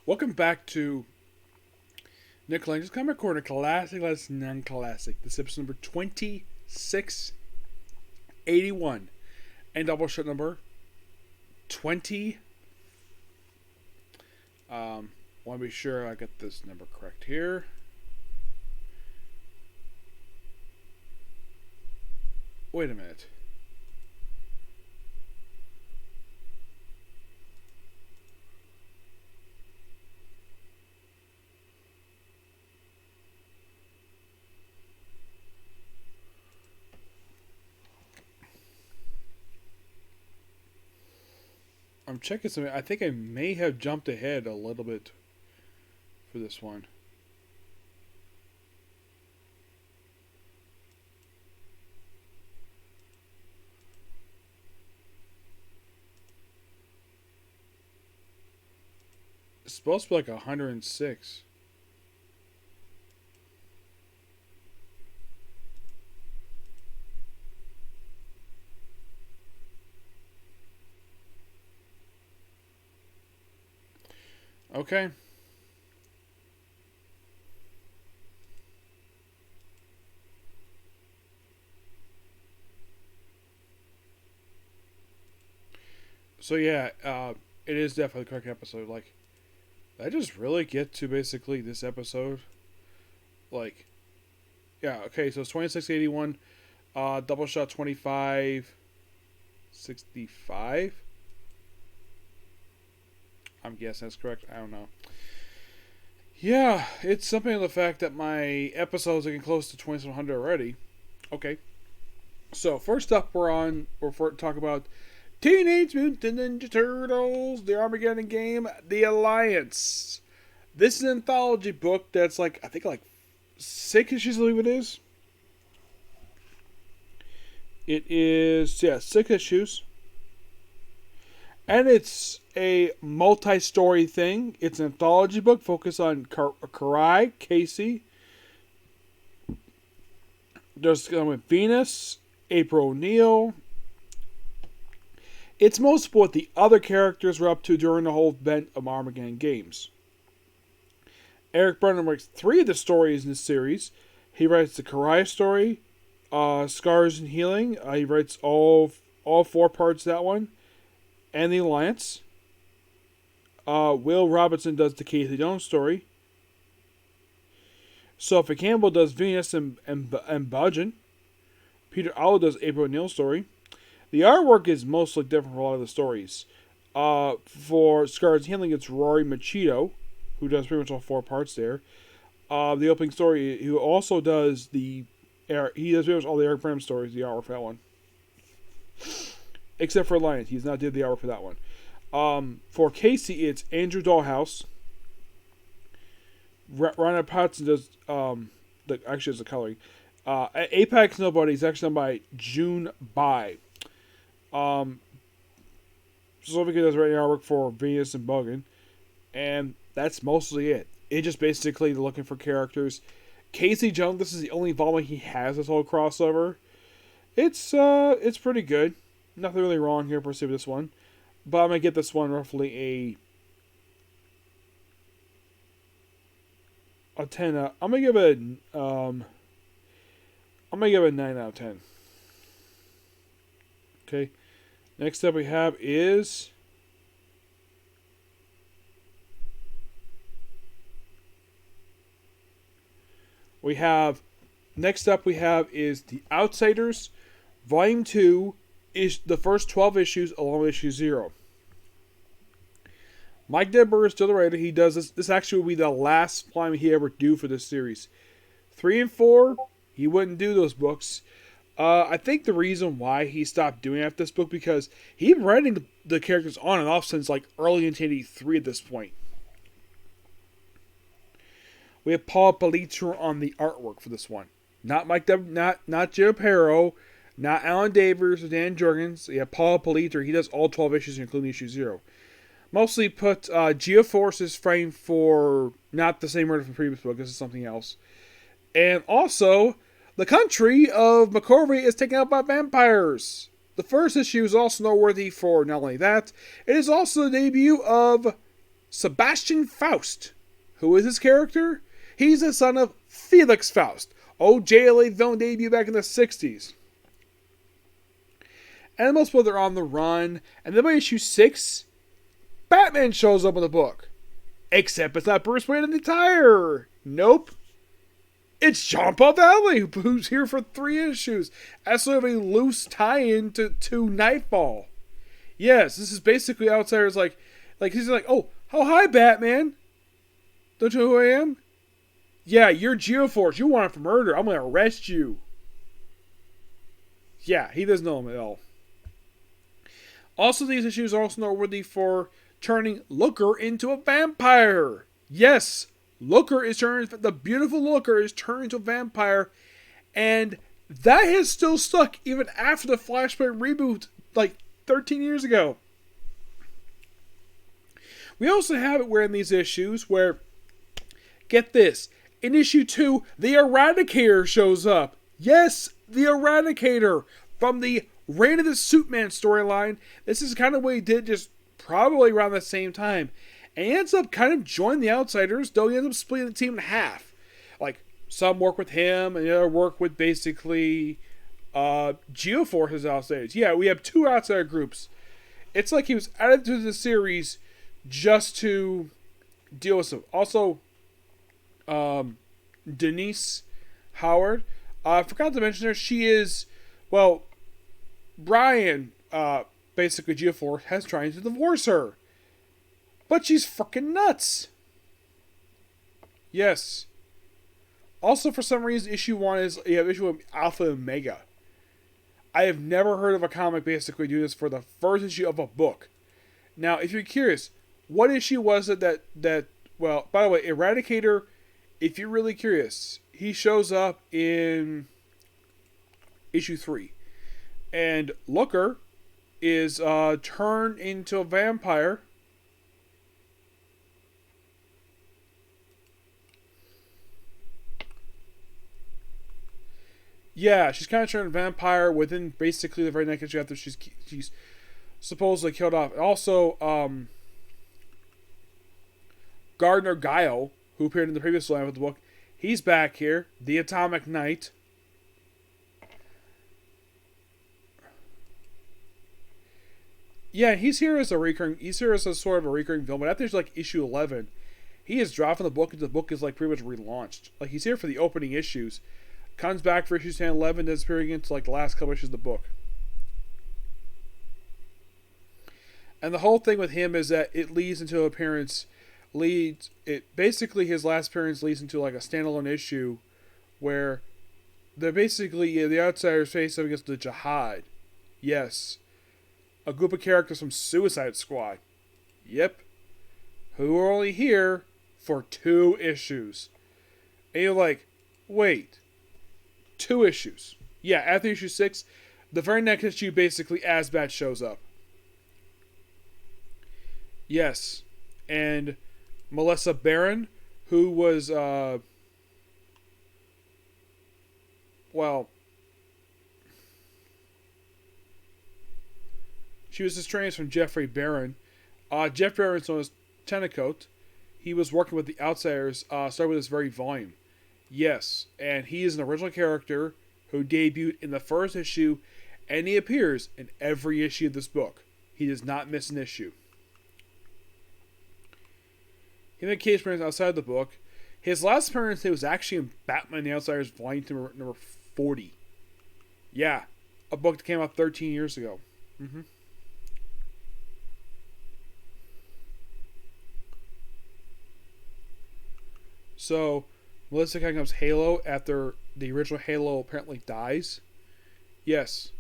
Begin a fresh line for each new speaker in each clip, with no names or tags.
Welcome back to Nick Lenz Comic Corner, classic, less non-classic. This is episode number 2681 and Doubleshot number 20. Want to be sure I get this number correct here. Wait a minute. I'm checking something. I think I may have jumped ahead a little bit for this one. It's supposed to be like 106. Okay. So yeah, it is definitely the correct episode. Like, I just really get to basically this episode. Like, yeah, okay, so it's 2681, Doubleshot 2565. I'm guessing that's correct. I don't know. Yeah, it's something of the fact that my episodes are getting close to 2700 already. Okay. So, first up, we're talk about Teenage Mutant Ninja Turtles, the Armageddon game, The Alliance. This is an anthology book that's I think 6 issues, I believe it is. It is, 6 issues. And it's a multi-story thing. It's an anthology book focused on Karai, Casey. There's with Venus, April O'Neil. It's most what the other characters were up to during the whole event of Armageddon games. Eric Burnham writes 3 of the stories in this series. He writes the Karai story, Scars and Healing. He writes all 4 parts of that one. And The Alliance. Will Robinson does the Casey Jones story. Sophie Campbell does Venus and Budgeon. Peter Allo does April O'Neil's story. The artwork is mostly different for a lot of the stories. For Scars and Healing, it's Rory Machito, who does pretty much all 4 parts there. The opening story, who also does he does pretty much all the Eric Burnham stories, the artwork for that one. Except for Alliance. He's not did the artwork for that one. For Casey, it's Andrew Dollhouse. Ryan Patson does actually does the coloring. Apex Nobody is actually done by June Bai. Sophie does writing artwork for Venus and Budgeon. And that's mostly it. It just basically looking for characters. Casey Jones, this is the only volume he has this whole crossover. It's pretty good. Nothing really wrong here per se with this one. But I'm going to get this one roughly a 10 out. I'm going to give it a 9 out of 10. Okay. Next up we have is The Outsiders, Volume 2, is the first 12 issues along with issue 0. Mike Deber is still the writer. He does this. This actually will be the last time he ever do for this series. 3 and 4, he wouldn't do those books. I think the reason why he stopped doing after this book because he's been writing the characters on and off since early into 1983 at this point. We have Paul Palitro on the artwork for this one. Not Mike Deber, not Joe Perro, not Alan Davis or Dan Jorgens. We have Paul Palitro. He does all 12 issues, including issue 0. Mostly put Geoforce's frame for not the same writer from the previous book. This is something else. And also, the country of McCorvey is taken out by vampires. The first issue is also noteworthy for not only that, it is also the debut of Sebastian Faust. Who is his character? He's the son of Felix Faust, old JLA villain debut back in the 60s. Animals while they're on the run, and then by issue 6, Batman shows up in the book. Except it's not Bruce Wayne in the tire. Nope. It's Jean-Paul Valley, who's here for 3 issues as sort of a loose tie-in to Nightfall. Yes, this is basically Outsiders like he's like, oh hi Batman. Don't you know who I am? Yeah, you're Geoforce. You want him for murder. I'm gonna arrest you. Yeah, he doesn't know him at all. Also, these issues are also noteworthy for turning Looker into a vampire. Yes, the beautiful Looker is turned into a vampire, and that has still stuck even after the Flashpoint reboot, like 13 years ago. We also have it where in these issues where, get this, in issue 2, the Eradicator shows up. Yes, the Eradicator from the Reign of the Suitman storyline. This is kind of what he did just probably around the same time. And he ends up kind of joining the Outsiders, though he ends up splitting the team in half. Like, some work with him, and the other work with basically Geoforce's Outsiders. Yeah, we have 2 Outsider groups. It's like he was added to the series just to deal with some. Also, Denise Howard. I forgot to mention her. She is, well, Brian, basically Geoforce, has trying to divorce her. But she's freaking nuts. Yes. Also, for some reason, issue 1 is, you have issue 1 Alpha and Omega. I have never heard of a comic basically do this for the first issue of a book. Now, if you're curious, what issue was it that well, by the way, Eradicator, if you're really curious, he shows up in issue 3. And Looker is turned into a vampire. Yeah, she's kind of turned a vampire within basically the very next issue after she's supposedly killed off. And also, Gardner Guile, who appeared in the previous line of the book, he's back here. The Atomic Knight. Yeah, he's here as a sort of a recurring villain, but after like issue 11, he is dropped from the book, and the book is like pretty much relaunched. Like, he's here for the opening issues, comes back for issues 10 and 11, disappearing into like the last couple issues of the book. And the whole thing with him is that it leads into basically his last appearance leads into like a standalone issue where they're basically, the Outsiders face up against the Jihad. Yes. A group of characters from Suicide Squad. Yep. Who are only here for 2 issues. And you're like, wait. 2 issues. Yeah, after issue 6, the very next issue, basically, Asbat shows up. Yes. And Melissa Barron, who was, she was estranged from Jeffrey Barron. Jeff Barron's known as Tennecoat. He was working with the Outsiders, started with this very volume. Yes, and he is an original character who debuted in the first issue, and he appears in every issue of this book. He does not miss an issue. He made case appearance outside the book. His last appearance was actually in Batman the Outsiders volume number 40. Yeah, a book that came out 13 years ago. Mm-hmm. So, Melissa kind of comes Halo after the original Halo apparently dies. Yes.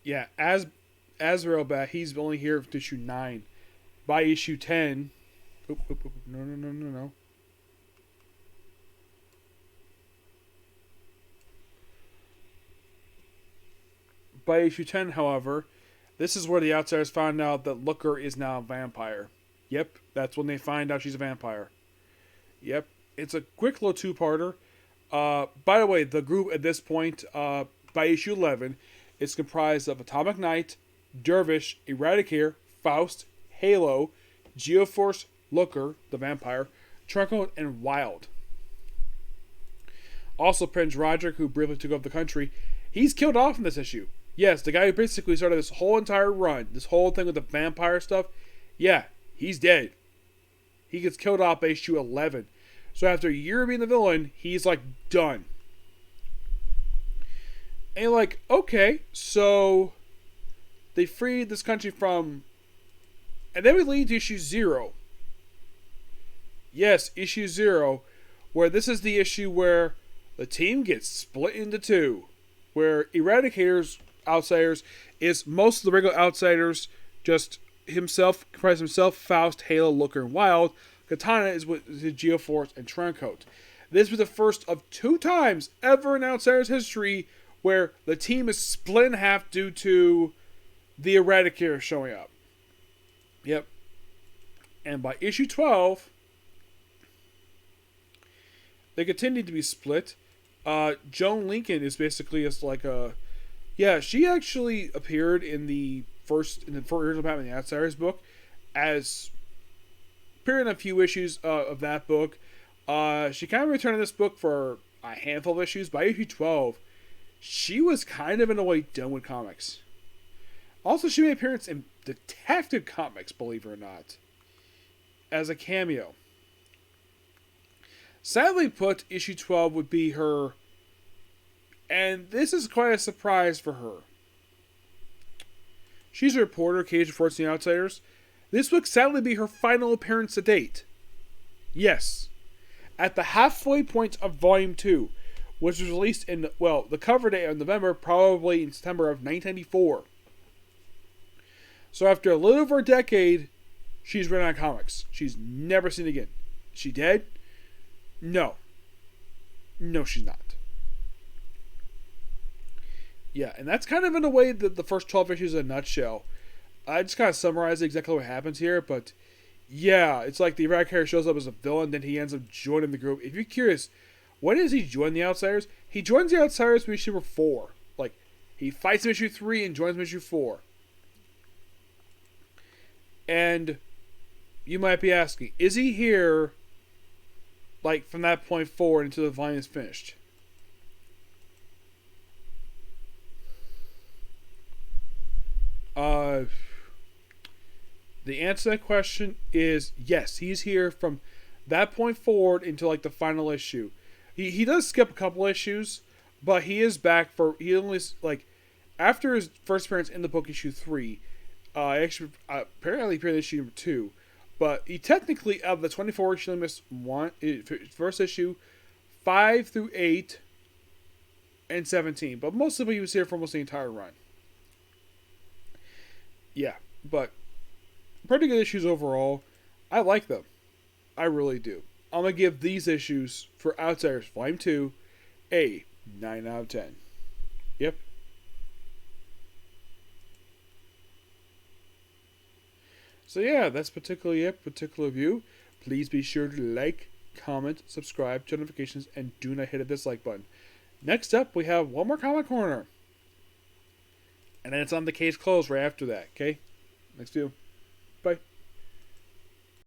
Yeah, as Azrael back, he's only here to issue 9. By issue 10... No. By issue 10, however, this is where the Outsiders found out that Looker is now a vampire. Yep, that's when they find out she's a vampire. Yep, it's a quick little two-parter. By the way, the group at this point, by issue 11, is comprised of Atomic Knight, Dervish, Eradicator, Faust, Halo, Geoforce, Looker, the vampire, Trunco, and Wild. Also, Prince Roderick, who briefly took over the country, he's killed off in this issue. Yes, the guy who basically started this whole entire run, this whole thing with the vampire stuff, yeah, he's dead. He gets killed off by issue 11. So after a year of being the villain, he's like done. And you're like, okay, so they freed this country from... And then we lead to issue 0. Yes, issue 0, where this is the issue where the team gets split into two. Where Eradicator's outsiders is most of the regular outsiders, just himself, comprised himself, Faust, Halo, Looker, and Wild. Katana is with the Geoforce and Truncoat. This was the first of 2 times ever in Outsiders history where the team is split in half due to the Eradicator showing up. Yep. And by issue 12, they continue to be split. Joan Lincoln is basically just like a... Yeah, she actually appeared in the original Batman the Outsiders book as... appeared in a few issues of that book. She kind of returned in this book for a handful of issues. By issue 12, she was kind of in a way done with comics. Also, she made an appearance in Detective Comics, believe it or not, as a cameo. Sadly put, issue 12 would be her, and this is quite a surprise for her. She's a reporter, Cage reports the Outsiders. This would sadly be her final appearance to date. Yes. At the halfway point of Volume 2, which was released in, well, the cover date of November, probably in September of 1994. So after a little over a decade, she's run out of comics. She's never seen again. Is she dead? No. No, she's not. Yeah, and that's kind of in a way the first 12 issues in a nutshell. I just kind of summarized exactly what happens here, but yeah, it's like the Eradicator shows up as a villain, then he ends up joining the group. If you're curious, when does he join the Outsiders? He joins the Outsiders in issue 4. Like, he fights in issue 3 and joins in issue 4. And you might be asking, is he here, like, from that point forward until the volume is finished? The answer to that question is yes. He's here from that point forward until like the final issue. He does skip a couple issues, but he is back for he only like after his first appearance in the book issue 3. Actually, apparently appeared in issue number 2, but he technically of the 24 issue missed first issue 5 through 8 and 17, but most of it he was here for almost the entire run. Yeah, but pretty good issues overall. I like them. I really do. I'm going to give these issues for Outsiders Volume 2 a 9 out of 10. Yep. So yeah, that's particularly it. Particular view. Please be sure to like, comment, subscribe, turn notifications, and do not hit a dislike button. Next up, we have one more Comic Corner. And then it's on the case closed right after that, okay? Next view.